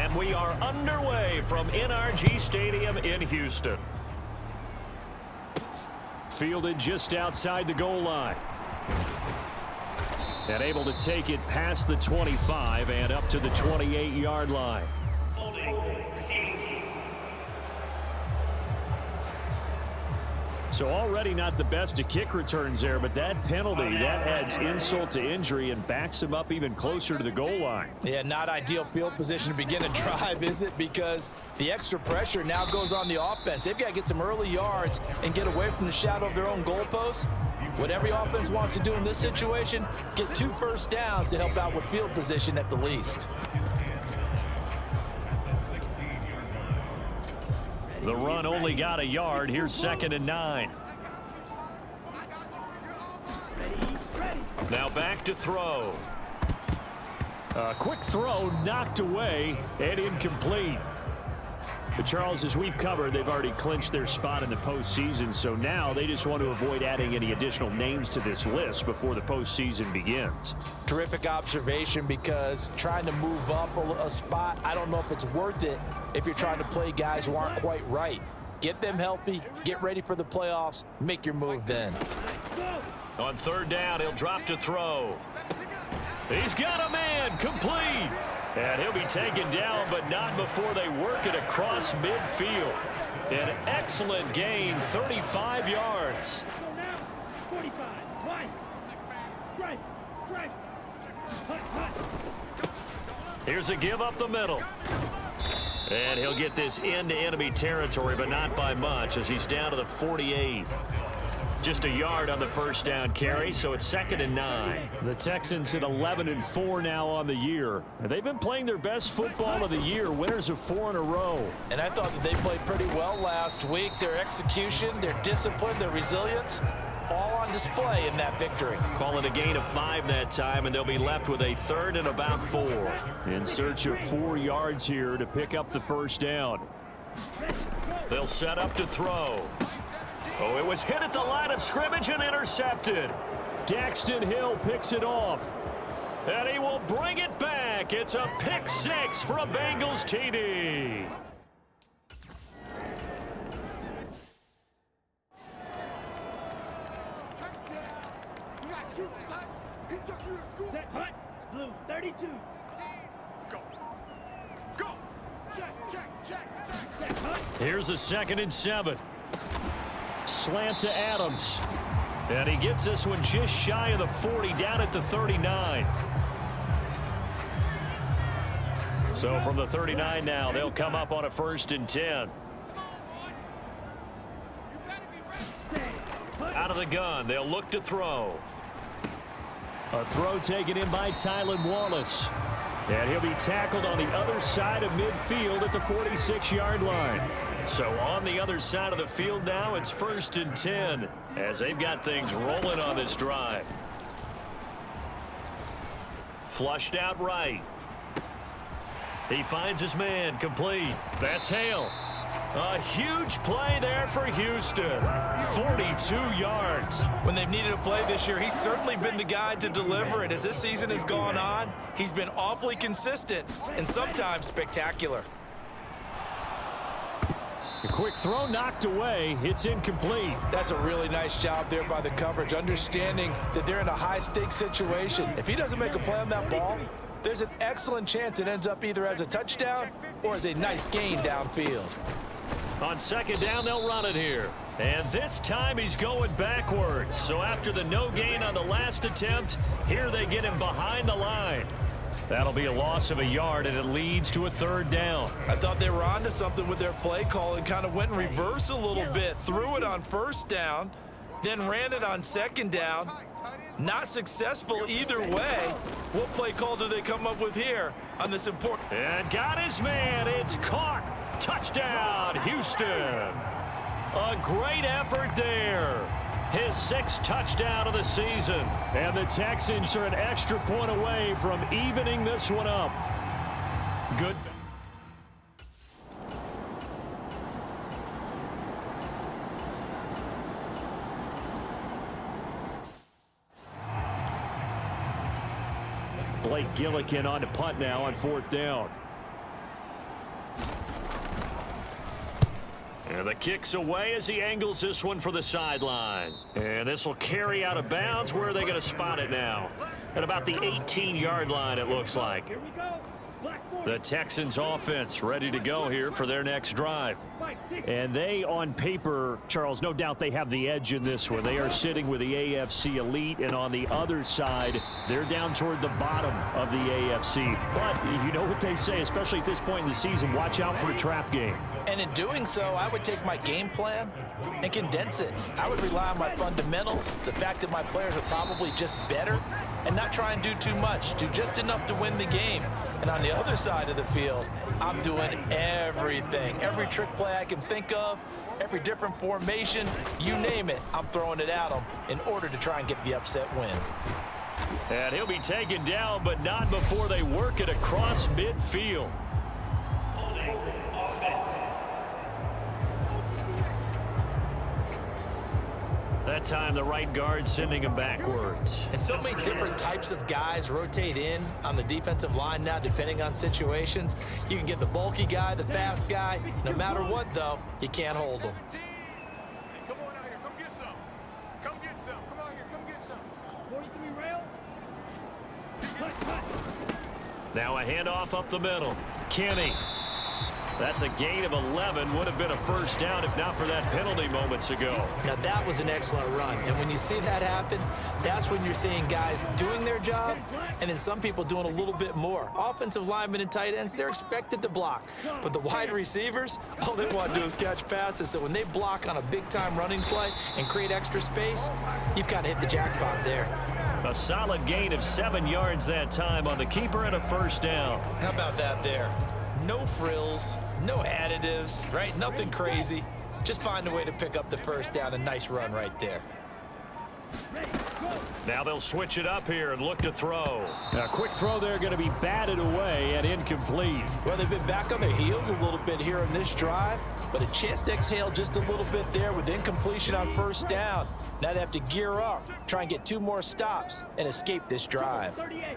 And we are underway from NRG Stadium in Houston. Fielded just outside the goal line. And able to take it past the 25 and up to the 28-yard line. So already not the best of kick returns there, but that penalty, that adds insult to injury and backs him up even closer to the goal line. Yeah, not ideal field position to begin a drive, is it? Because the extra pressure now goes on the offense. They've got to get some early yards and get away from the shadow of their own goalposts. What every offense wants to do in this situation, get 2 first downs to help out with field position at the least. The run only got a yard. Here's 2nd and 9. Now back to throw. A quick throw knocked away and incomplete. But Charles, as we've covered, they've already clinched their spot in the postseason, so now they just want to avoid adding any additional names to this list before the postseason begins. Terrific observation, because trying to move up a spot, I don't know if it's worth it if you're trying to play guys who aren't quite right. Get them healthy, get ready for the playoffs, make your move then. On 3rd down, he'll drop to throw. He's got a man, complete. And he'll be taken down, but not before they work it across midfield. An excellent gain, 35 yards. Here's a give up the middle. And he'll get this into enemy territory, but not by much, as he's down to the 48. Just a yard on the first down carry, so it's 2nd and 9. The Texans at 11-4 now on the year. They've been playing their best football of the year, winners of 4 in a row. And I thought that they played pretty well last week. Their execution, their discipline, their resilience, all on display in that victory. Call it a gain of 5 that time, and they'll be left with a 3rd and about 4. In search of 4 yards here to pick up the first down. They'll set up to throw. Oh, it was hit at the line of scrimmage and intercepted. Daxton Hill picks it off. And he will bring it back. It's a pick 6 for a Bengals TD. Set hut, blue 32. Go. Go. Check. Set hut. Here's a 2nd and 7. Slant to Adams. And he gets this one just shy of the 40, down at the 39. So from the 39 now, they'll come up on a 1st and 10. Out of the gun, they'll look to throw. A throw taken in by Tylan Wallace. And he'll be tackled on the other side of midfield at the 46-yard line. So on the other side of the field now, it's 1st and 10 as they've got things rolling on this drive. Flushed out right. He finds his man, complete. That's Hale. A huge play there for Houston. 42 yards. When they've needed a play this year, he's certainly been the guy to deliver it. As this season has gone on, he's been awfully consistent and sometimes spectacular. A quick throw knocked away. It's incomplete. That's a really nice job there by the coverage, understanding that they're in a high-stakes situation. If he doesn't make a play on that ball, there's an excellent chance it ends up either as a touchdown or as a nice gain downfield. On 2nd down, they'll run it here. And this time he's going backwards. So after the no gain on the last attempt, here they get him behind the line. That'll be a loss of a yard, and it leads to a 3rd down. I thought they were onto something with their play call and kind of went in reverse a little bit. Threw it on 1st down, then ran it on 2nd down. Not successful either way. What play call do they come up with here on this important? And got his man. It's caught. Touchdown, Houston. A great effort there. His 6th touchdown of the season. And the Texans are an extra point away from evening this one up. Good. Blake Gillikin on to punt now on 4th down. And the kick's away as he angles this one for the sideline. And this will carry out of bounds. Where are they going to spot it now? At about the 18-yard line, it looks like. Here we go. The Texans offense ready to go here for their next drive. And they, on paper, Charles, no doubt they have the edge in this one. They are sitting with the AFC elite, and on the other side, they're down toward the bottom of the AFC. But you know what they say, especially at this point in the season, watch out for a trap game. And in doing so, I would take my game plan and condense it. I would rely on my fundamentals, the fact that my players are probably just better, and not try and do too much, do just enough to win the game. And on the other side of the field, I'm doing everything. Every trick play I can think of, every different formation, you name it, I'm throwing it at them in order to try and get the upset win. And he'll be taken down, but not before they work it across midfield. That time, the right guard sending him backwards. And so many different types of guys rotate in on the defensive line now, depending on situations. You can get the bulky guy, the fast guy. No matter what, though, you can't hold them. Come on out here. Come get some. Come get some. Come out here. Come get some. 43 rail. Now a handoff up the middle. Kenny. That's a gain of 11. Would have been a first down if not for that penalty moments ago. Now, that was an excellent run. And when you see that happen, that's when you're seeing guys doing their job and then some people doing a little bit more. Offensive linemen and tight ends, they're expected to block. But the wide receivers, all they want to do is catch passes. So when they block on a big-time running play and create extra space, you've kind of hit the jackpot there. A solid gain of 7 yards that time on the keeper and a first down. How about that there? No frills, no additives, right? Nothing crazy. Just find a way to pick up the first down. A nice run right there. Now they'll switch it up here and look to throw. A quick throw there going to be batted away and incomplete. Well, they've been back on their heels a little bit here in this drive, but a chance to exhale just a little bit there with incompletion on first down. Now they have to gear up, try and get 2 more stops and escape this drive. 38.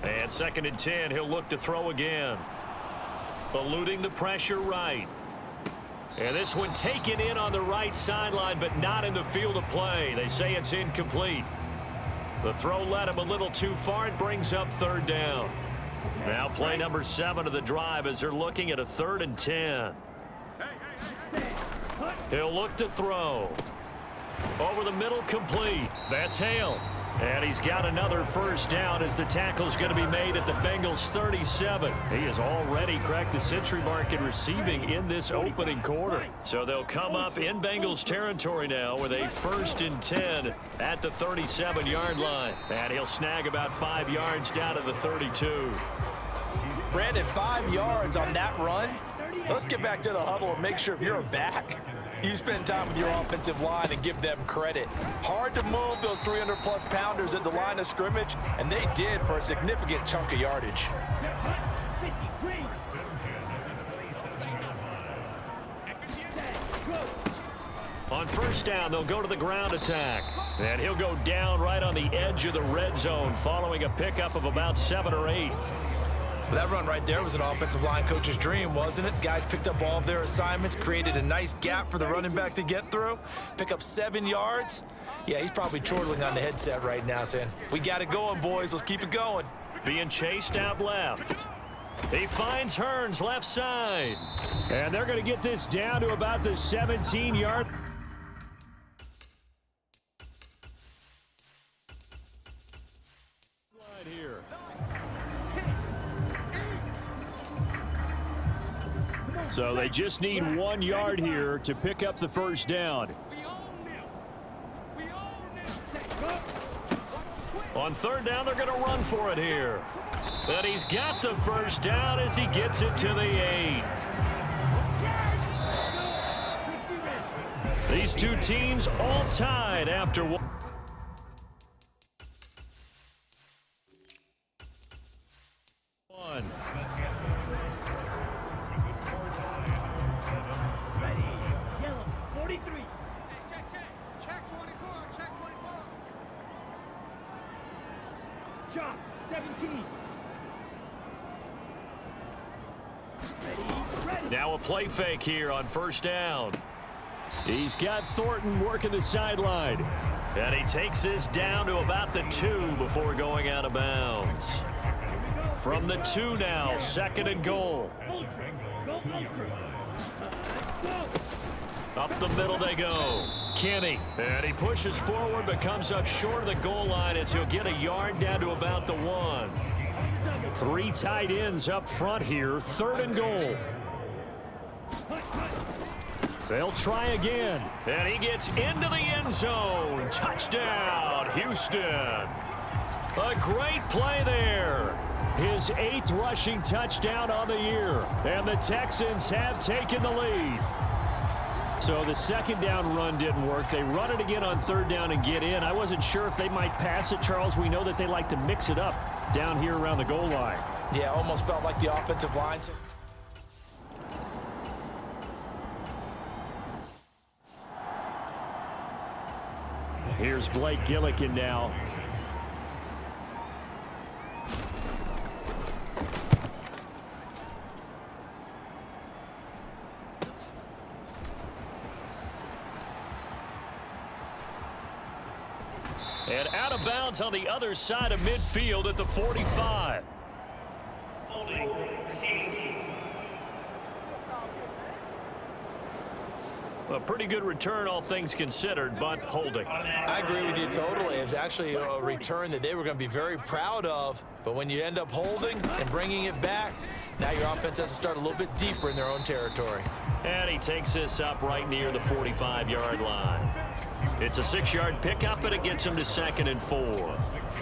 And 2nd and 10, he'll look to throw again. Eluding the pressure right. And this one taken in on the right sideline, but not in the field of play. They say it's incomplete. The throw led him a little too far. It brings up 3rd down. Now play number 7 of the drive as they're looking at a 3rd and 10. He'll look to throw. Over the middle, complete. That's Hale. And he's got another first down as the tackle's going to be made at the Bengals 37. He has already cracked the century mark in receiving in this opening quarter. So they'll come up in Bengals territory now with a 1st and 10 at the 37-yard line. And he'll snag about 5 yards down to the 32. Brandon, 5 yards on that run. Let's get back to the huddle and make sure if you're a back, you spend time with your offensive line and give them credit. Hard to move those 300-plus pounders at the line of scrimmage, and they did for a significant chunk of yardage. On first down, they'll go to the ground attack. And he'll go down right on the edge of the red zone following a pickup of about 7 or 8. That run right there was an offensive line coach's dream, wasn't it? Guys picked up all of their assignments, created a nice gap for the running back to get through, pick up 7 yards. Yeah, he's probably chortling on the headset right now saying, we got it going, boys. Let's keep it going. Being chased out left. He finds Hearns left side. And they're going to get this down to about the 17-yard. Here. So they just need 1 yard here to pick up the first down. On 3rd down, they're going to run for it here. But he's got the first down as he gets it to the 8. These two teams all tied after one. Yellow, 43. Check 24, check 24. Now a play fake here on first down. He's got Thornton working the sideline. And he takes this down to about the 2 before going out of bounds. From the 2 now, 2nd and goal. Up the middle they go. Kenny. And he pushes forward but comes up short of the goal line as he'll get a yard down to about the 1. 3 tight ends up front here. 3rd and goal. They'll try again. And he gets into the end zone. Touchdown, Houston. A great play there. His 8th rushing touchdown on the year. And the Texans have taken the lead. So the 2nd down run didn't work. They run it again on 3rd down and get in. I wasn't sure if they might pass it, Charles. We know that they like to mix it up down here around the goal line. Yeah, almost felt like the offensive line. Here's Blake Gillikin now. And out of bounds on the other side of midfield at the 45. A pretty good return, all things considered, but holding. I agree with you totally. It's actually a return that they were going to be very proud of. But when you end up holding and bringing it back, now your offense has to start a little bit deeper in their own territory. And he takes this up right near the 45-yard line. It's a 6-yard pickup, and it gets him to 2nd and 4.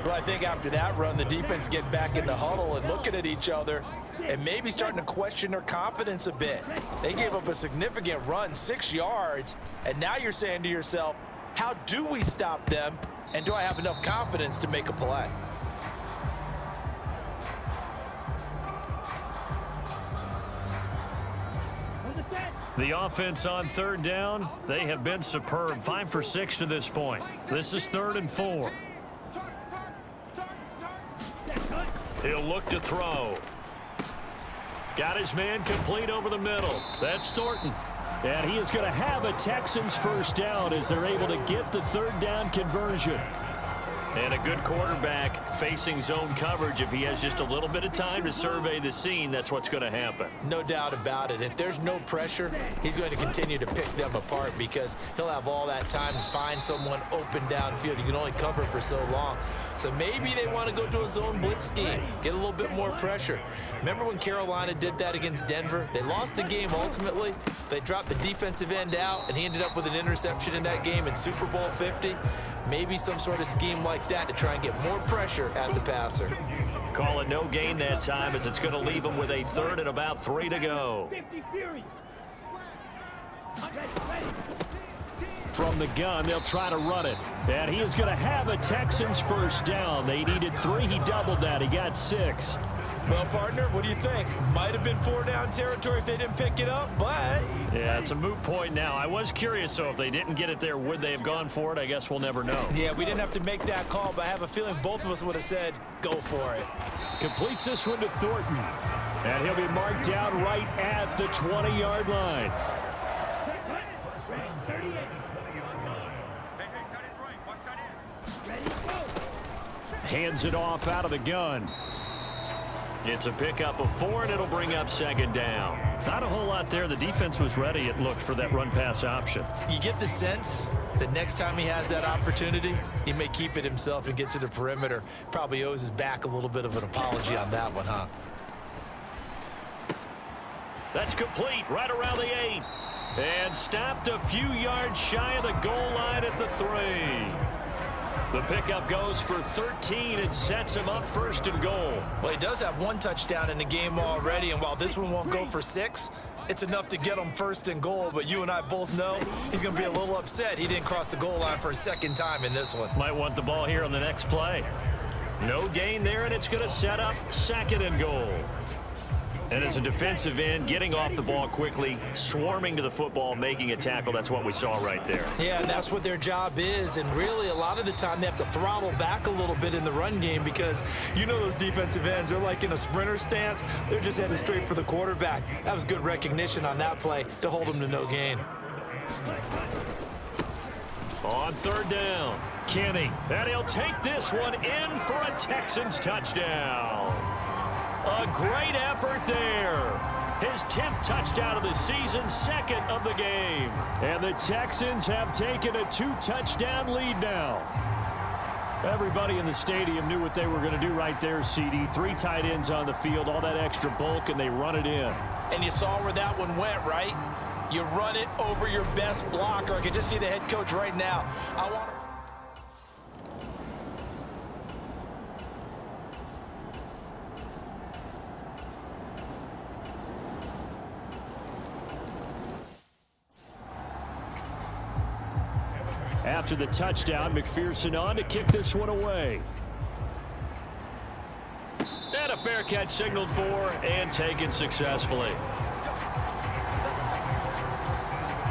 Well, I think after that run, the defense get back in the huddle and looking at each other and maybe starting to question their confidence a bit. They gave up a significant run, 6 yards, and now you're saying to yourself, how do we stop them, and do I have enough confidence to make a play? The offense on 3rd down, they have been superb. 5 for 6 to this point. This is 3rd and 4. He'll look to throw. Got his man complete over the middle. That's Thornton. And he is going to have a Texans first down as they're able to get the 3rd down conversion. And a good quarterback facing zone coverage. If he has just a little bit of time to survey the scene, that's what's going to happen. No doubt about it. If there's no pressure, he's going to continue to pick them apart because he'll have all that time to find someone open downfield. You can only cover for so long. So maybe they want to go to a zone blitz scheme, get a little bit more pressure. Remember when Carolina did that against Denver? They lost the game ultimately. They dropped the defensive end out, and he ended up with an interception in that game in Super Bowl 50. Maybe some sort of scheme like that to try and get more pressure at the passer. Call it no gain that time as it's going to leave him with a 3rd and about 3 to go. From the gun, they'll try to run it. And he is going to have a Texans first down. They needed 3. He doubled that. He got 6. Well, partner, what do you think? Might have been 4-down territory if they didn't pick it up, but... Yeah, it's a moot point now. I was curious, so if they didn't get it there, would they have gone for it? I guess we'll never know. Yeah, we didn't have to make that call, but I have a feeling both of us would have said, go for it. Completes this one to Thornton. And he'll be marked down right at the 20-yard line. Hands it off out of the gun. It's a pickup of 4, and it'll bring up 2nd down. Not a whole lot there. The defense was ready, it looked, for that run-pass option. You get the sense that next time he has that opportunity, he may keep it himself and get to the perimeter. Probably owes his back a little bit of an apology on that one, huh? That's complete right around the 8. And stopped a few yards shy of the goal line at the 3. The pickup goes for 13 and sets him up 1st and goal. Well, he does have 1 touchdown in the game already, and while this one won't go for 6, it's enough to get him 1st and goal. But you and I both know he's going to be a little upset he didn't cross the goal line for a 2nd time in this one. Might want the ball here on the next play. No gain there, and it's going to set up 2nd and goal. And as a defensive end, getting off the ball quickly, swarming to the football, making a tackle, that's what we saw right there. Yeah, and that's what their job is. And really, a lot of the time, they have to throttle back a little bit in the run game because you know those defensive ends, they're like in a sprinter stance. They're just headed straight for the quarterback. That was good recognition on that play to hold them to no gain. On third down, Kenny, and he'll take this one in for a Texans touchdown. A great effort there. His 10th touchdown of the season, second of the game. And the Texans have taken a 2-touchdown lead now. Everybody in the stadium knew what they were going to do right there, CD. 3 tight ends on the field, all that extra bulk, and they run it in. And you saw where that one went, right? You run it over your best blocker. I can just see the head coach right now. I want to... After the touchdown, McPherson on to kick this one away. And a fair catch signaled for and taken successfully.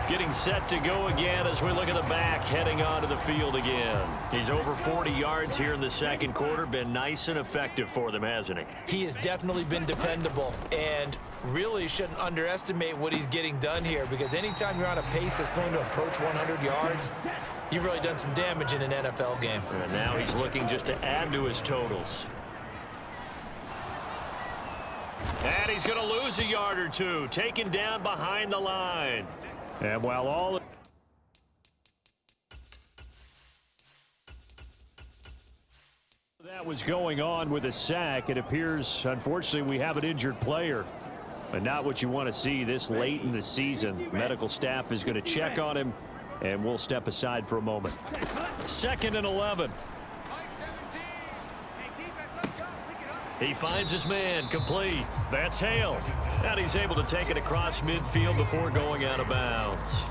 Getting set to go again as we look at the back, heading onto the field again. He's over 40 yards here in the second quarter. Been nice and effective for them, hasn't he? He has definitely been dependable and really shouldn't underestimate what he's getting done here because anytime you're on a pace that's going to approach 100 yards, you've really done some damage in an NFL game. And now he's looking just to add to his totals. And he's going to lose a yard or two, taken down behind the line. And while all that was going on with a sack, it appears, unfortunately, we have an injured player. But not what you want to see this late in the season. Medical staff is going to check on him, and we'll step aside for a moment. 2nd and 11. He finds his man, complete. That's Hale. And he's able to take it across midfield before going out of bounds.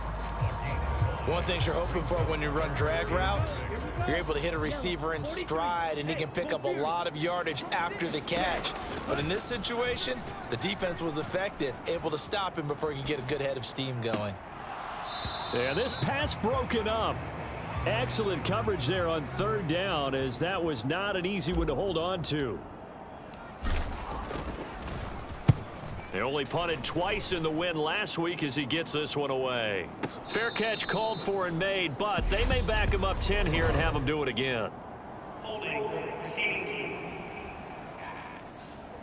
One thing you're hoping for when you run drag routes, you're able to hit a receiver in stride, and he can pick up a lot of yardage after the catch. But in this situation, the defense was effective, able to stop him before he could get a good head of steam going. And this pass broken up. Excellent coverage there on third down, as that was not an easy one to hold on to. They only punted twice in the win last week as he gets this one away. Fair catch called for and made, but they may back him up 10 here and have him do it again.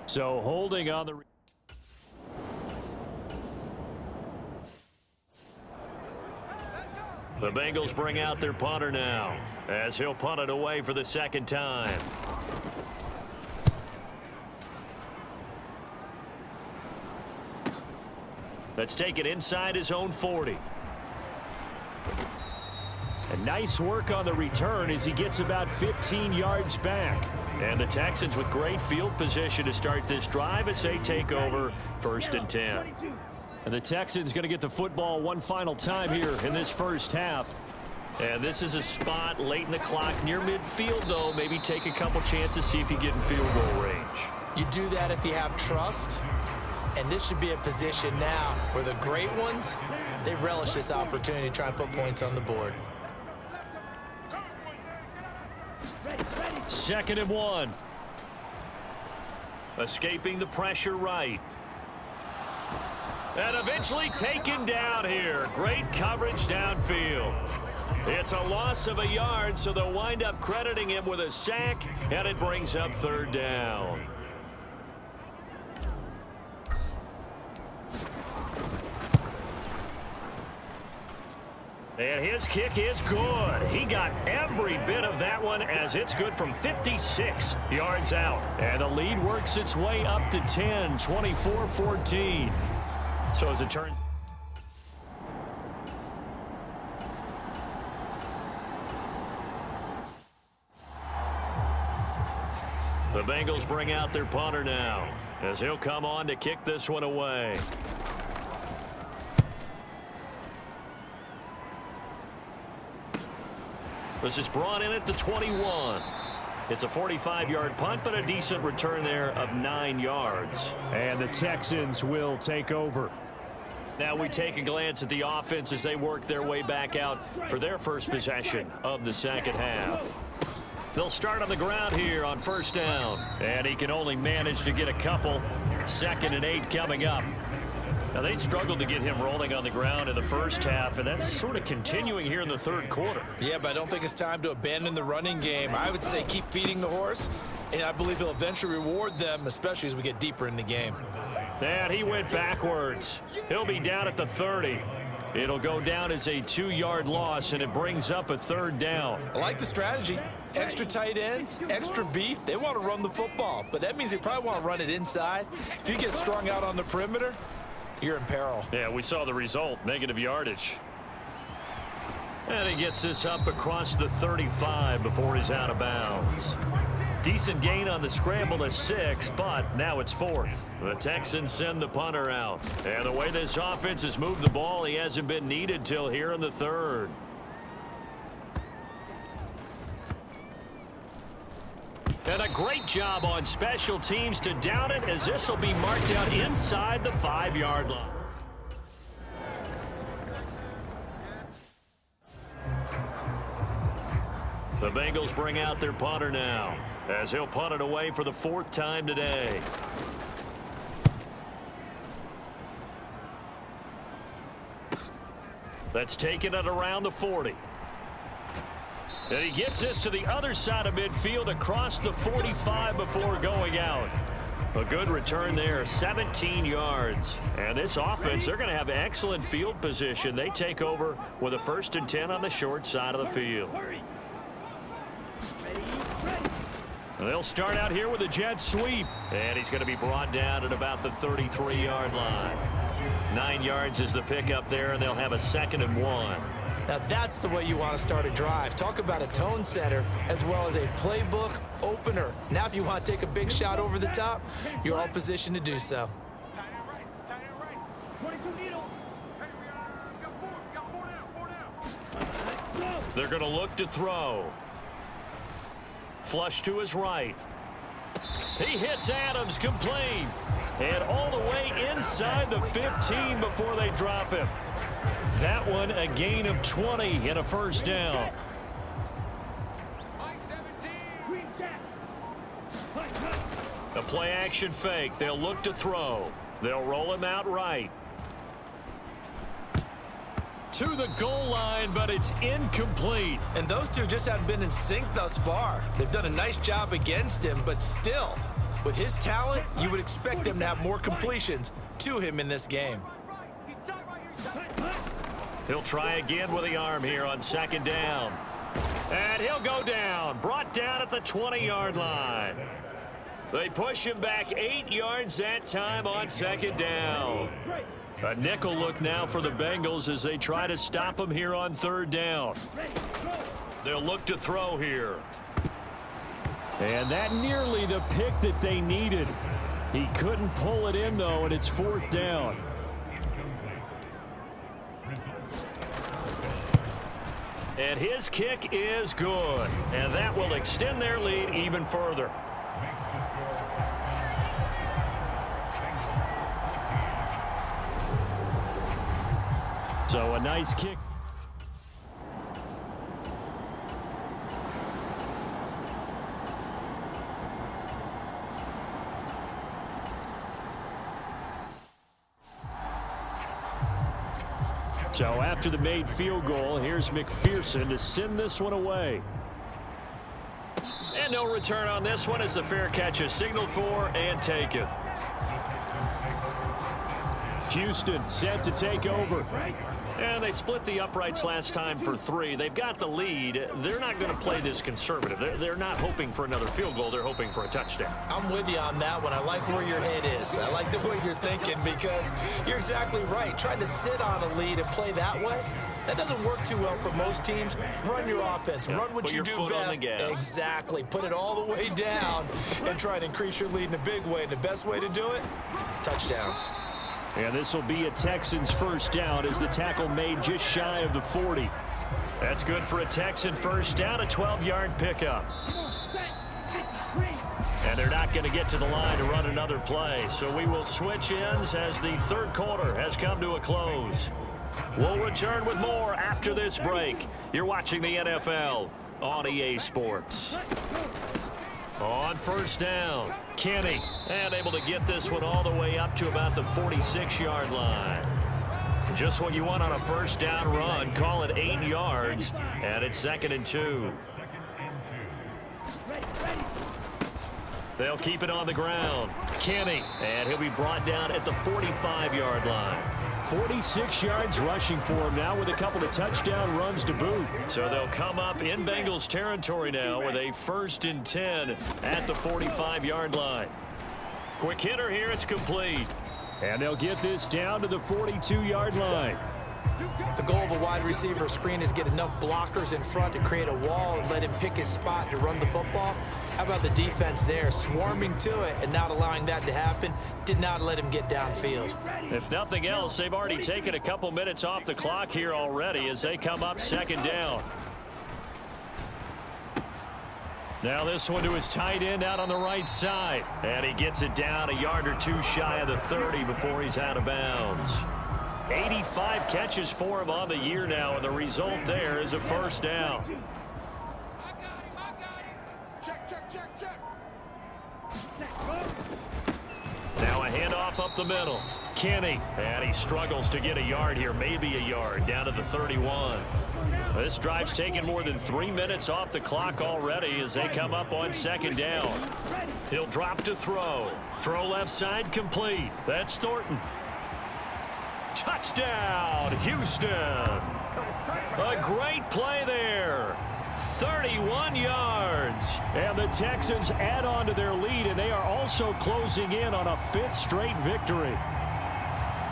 So holding on the... The Bengals bring out their punter now as he'll punt it away for the second time. Let's take it inside his own 40. And nice work on the return as he gets about 15 yards back. And the Texans with great field position to start this drive as they take over 1st and 10. And the Texans going to get the football one final time here in this first half. And this is a spot late in the clock near midfield, though. Maybe take a couple chances, see if you get in field goal range. You do that if you have trust. And this should be a position now where the great ones, they relish this opportunity to try and put points on the board. 2nd and 1. Escaping the pressure right. And eventually taken down here. Great coverage downfield. It's a loss of a yard, so they'll wind up crediting him with a sack, and it brings up 3rd down. And his kick is good. He got every bit of that one as it's good from 56 yards out. And the lead works its way up to 10, 24-14. So as it turns... The Bengals bring out their punter now as he'll come on to kick this one away. This is brought in at the 21. It's a 45-yard punt, but a decent return there of 9 yards. And the Texans will take over. Now we take a glance at the offense as they work their way back out for their first possession of the second half. They'll start on the ground here on first down. And he can only manage to get a couple. 2nd and 8 coming up. Now, they struggled to get him rolling on the ground in the first half, and that's sort of continuing here in the third quarter. Yeah, but I don't think it's time to abandon the running game. I would say keep feeding the horse, and I believe he'll eventually reward them, especially as we get deeper in the game. And he went backwards. He'll be down at the 30. It'll go down as a 2-yard loss, and it brings up a 3rd down. I like the strategy. Extra tight ends, extra beef. They want to run the football, but that means they probably want to run it inside. If you get strung out on the perimeter, you're in peril. Yeah, we saw the result, negative yardage. And he gets this up across the 35 before he's out of bounds. Decent gain on the scramble to 6, but now it's 4th. The Texans send the punter out. And the way this offense has moved the ball, he hasn't been needed till here in the 3rd. And a great job on special teams to down it, as this will be marked out inside the 5-yard line. The Bengals bring out their punter now, as he'll punt it away for the 4th time today. That's taken at around the 40. And he gets this to the other side of midfield across the 45 before going out. A good return there, 17 yards. And this offense, they're going to have excellent field position. They take over with a 1st and 10 on the short side of the field. They'll start out here with a jet sweep. And he's going to be brought down at about the 33-yard line. 9 yards is the pickup there, and they'll have a 2nd and 1. Now that's the way you want to start a drive. Talk about a tone setter as well as a playbook opener. Now if you want to take a big shot over the top, you're all positioned to do so. Tight end right. Tight end right. 22 needle. Hey, we got 4 down. They're going to look to throw. Flush to his right. He hits Adams complete. And all the way inside the 15 before they drop him. That one a gain of 20 and a 1st down. A play action fake. They'll look to throw. They'll roll him out right. To the goal line, but it's incomplete. And those two just haven't been in sync thus far. They've done a nice job against him, but still, with his talent, you would expect them to have more completions to him in this game. He'll try again with the arm here on 2nd down. And he'll go down. Brought down at the 20-yard line. They push him back 8 yards that time on 2nd down. A nickel look now for the Bengals as they try to stop him here on 3rd down. They'll look to throw here. And that nearly the pick that they needed. He couldn't pull it in, though, and it's 4th down. And his kick is good. And that will extend their lead even further. So a nice kick. So after the made field goal, here's McPherson to send this one away. And no return on this one as the fair catch is signaled for and taken. Houston set to take over. And they split the uprights last time for 3. They've got the lead. They're not going to play this conservative. They're not hoping for another field goal. They're hoping for a touchdown. I'm with you on that one. I like where your head is. I like the way you're thinking because you're exactly right. Trying to sit on a lead and play that way, that doesn't work too well for most teams. Run your offense. Run what you do best. Exactly. Put it all the way down and try and increase your lead in a big way. And the best way to do it, touchdowns. And this will be a Texans 1st down as the tackle made just shy of the 40. That's good for a Texan 1st down, a 12-yard pickup. And they're not going to get to the line to run another play. So we will switch ends as the third quarter has come to a close. We'll return with more after this break. You're watching the NFL on EA Sports. On first down, Kenny, and able to get this one all the way up to about the 46-yard line. Just what you want on a first down run. Call it 8 yards, and it's 2nd and 2. They'll keep it on the ground. Kenny, and he'll be brought down at the 45-yard line. 46 yards rushing for him now with a couple of touchdown runs to boot. So they'll come up in Bengals territory now with a 1st and 10 at the 45-yard line. Quick hitter here, it's complete. And they'll get this down to the 42-yard line. The goal of a wide receiver screen is get enough blockers in front to create a wall and let him pick his spot to run the football. How about the defense there, swarming to it and not allowing that to happen? Did not let him get downfield. If nothing else, they've already taken a couple minutes off the clock here already as they come up 2nd down. Now this one to his tight end out on the right side. And he gets it down a yard or two shy of the 30 before he's out of bounds. 85 catches for him on the year now, and the result there is a first down. I got him. Check. Now a handoff up the middle. Kenny, and he struggles to get a yard here, maybe a yard, down to the 31. This drive's taken more than 3 minutes off the clock already as they come up on 2nd down. He'll drop to throw. Throw left side complete. That's Thornton. Touchdown, Houston. A great play there. 31 yards. And the Texans add on to their lead, and they are also closing in on a 5th straight victory.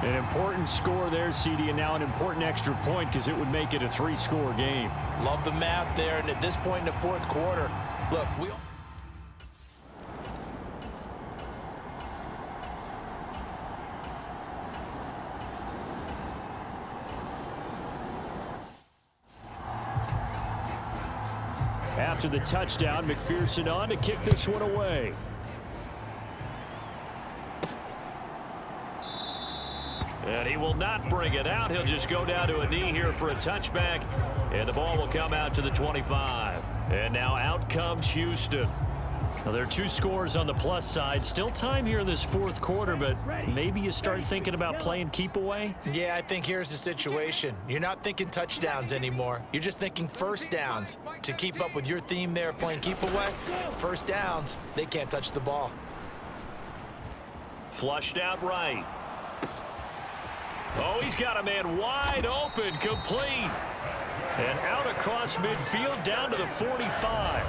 An important score there, CD, and now an important extra point because it would make it a 3-score game. Love the math there, and at this point in the 4th quarter, look, After the touchdown, McPherson on to kick this one away. And he will not bring it out. He'll just go down to a knee here for a touchback. And the ball will come out to the 25. And now out comes Houston. Now there are 2 scores on the plus side. Still time here in this 4th quarter, but maybe you start thinking about playing keep away. yeah, I think here's the situation. You're not thinking touchdowns anymore. You're just thinking first downs. To keep up with your theme there, playing keep away, first downs, they can't touch the ball. Flushed out right. Oh, he's got a man wide open, complete. And out across midfield down to the 45.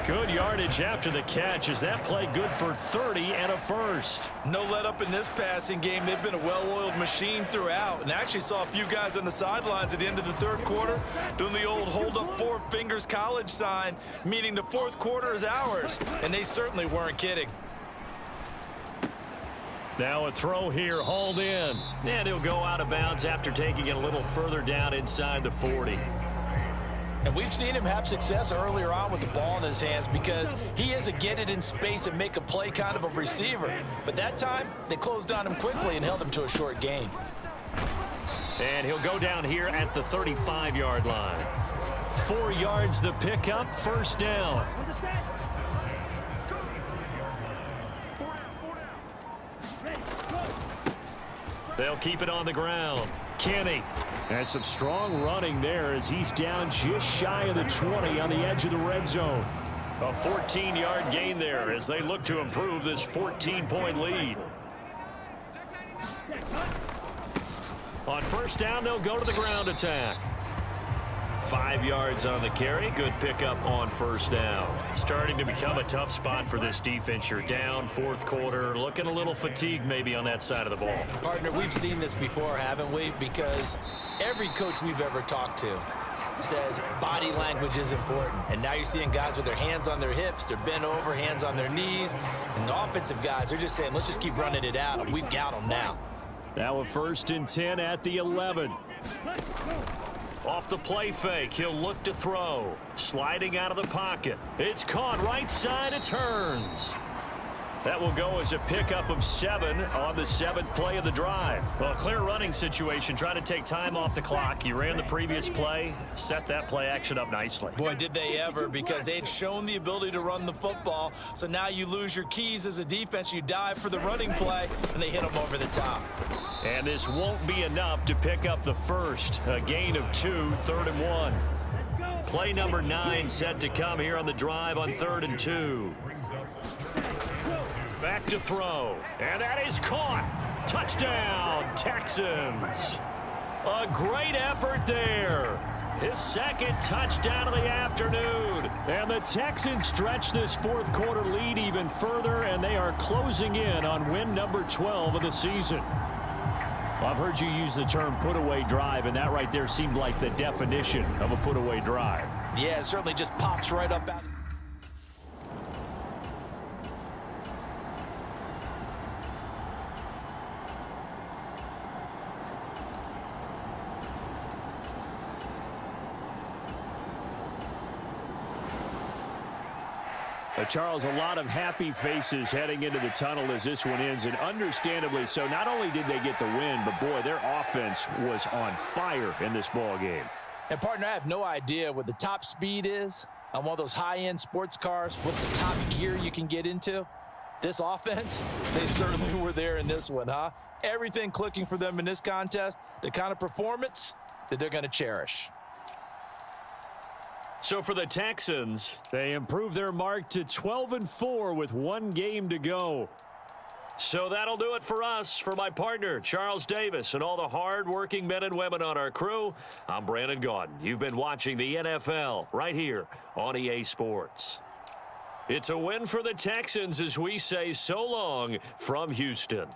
Good yardage after the catch. Is that play good for 30 and a first? No let up in this passing game. They've been a well-oiled machine throughout, and actually saw a few guys on the sidelines at the end of the 3rd quarter doing the old hold up 4 fingers college sign, meaning the 4th quarter is ours, and they certainly weren't kidding. Now a throw here, hauled in. And he'll go out of bounds after taking it a little further down inside the 40. And we've seen him have success earlier on with the ball in his hands because he is a get it in space and make a play kind of a receiver. But that time, they closed on him quickly and held him to a short gain. And he'll go down here at the 35-yard line. 4 yards the pickup, first down. They'll keep it on the ground. Kenny. And some strong running there as he's down just shy of the 20 on the edge of the red zone. A 14-yard gain there as they look to improve this 14-point lead. On first down, they'll go to the ground attack. 5 yards on the carry. Good pickup on first down. Starting to become a tough spot for this defense. You're down, 4th quarter. Looking a little fatigued maybe on that side of the ball. Partner, we've seen this before, haven't we? Because every coach we've ever talked to says body language is important. And now you're seeing guys with their hands on their hips, they're bent over, hands on their knees. And the offensive guys are just saying, let's just keep running it out. We've got them now. Now a 1st and 10 at the 11. Off the play fake, he'll look to throw. Sliding out of the pocket. It's caught right side, it turns. That will go as a pickup of 7 on the 7th play of the drive. Well, a clear running situation. Try to take time off the clock. You ran the previous play, set that play action up nicely. Boy, did they ever, because they'd shown the ability to run the football. So now you lose your keys as a defense. You dive for the running play, and they hit them over the top. And this won't be enough to pick up the first. A gain of 2, 3rd and 1. Play number 9 set to come here on the drive on 3rd and 2. Back to throw. And that is caught. Touchdown, Texans. A great effort there. His second touchdown of the afternoon. And the Texans stretch this fourth quarter lead even further, and they are closing in on win number 12 of the season. Well, I've heard you use the term put-away drive, and that right there seemed like the definition of a put-away drive. Yeah, it certainly just pops right up out. Charles, a lot of happy faces heading into the tunnel as this one ends, and understandably so. Not only did they get the win, but boy, their offense was on fire in this ball game. And partner, I have no idea what the top speed is on one of those high-end sports cars. What's the top gear you can get into? This offense, they certainly were there in this one, huh? Everything clicking for them in this contest, the kind of performance that they're going to cherish. So for the Texans, they improved their mark to 12-4 with 1 game to go. So that'll do it for us. For my partner, Charles Davis, and all the hard-working men and women on our crew, I'm Brandon Gaudin. You've been watching the NFL right here on EA Sports. It's a win for the Texans as we say so long from Houston.